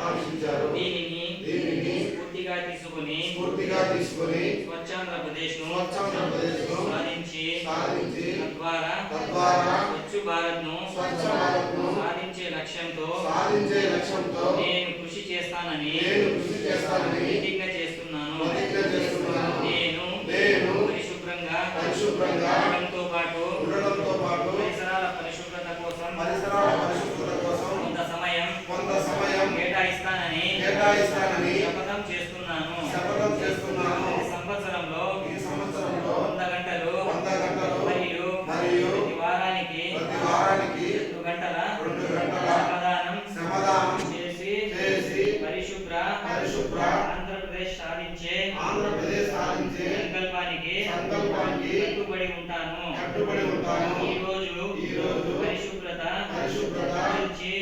ఆకాంక్షించారు. దీనిని స్ఫూర్తిగా తీసుకుని స్వచ్ఛాంధ్రప్రదేశ్ను సాధించి తద్వారా స్వచ్ఛ భారత్ను సాధించే లక్ష్యంతో నేను కృషి చేస్తానని ప్రతిజ్ఞ చేస్తున్నాను. నేను పరిశుభ్రంగా ఉండడంతో పాటు పరిసరాల పరిశుభ్రత కోసం కొంత సమయం కేటాయిస్తానని శపథం చేస్తున్నాను. ఈ సంవత్సరంలో 100 గంటలు మరియు ప్రతి వారానికి 2 గంటల శ్రమదానం చేసి పరిశుభ్ర ఆంధ్రప్రదేశ్ సాధించే సంకల్పానికి కట్టుబడి ఉంటాను. ఈ రోజు పరిశుభ్రత గురించి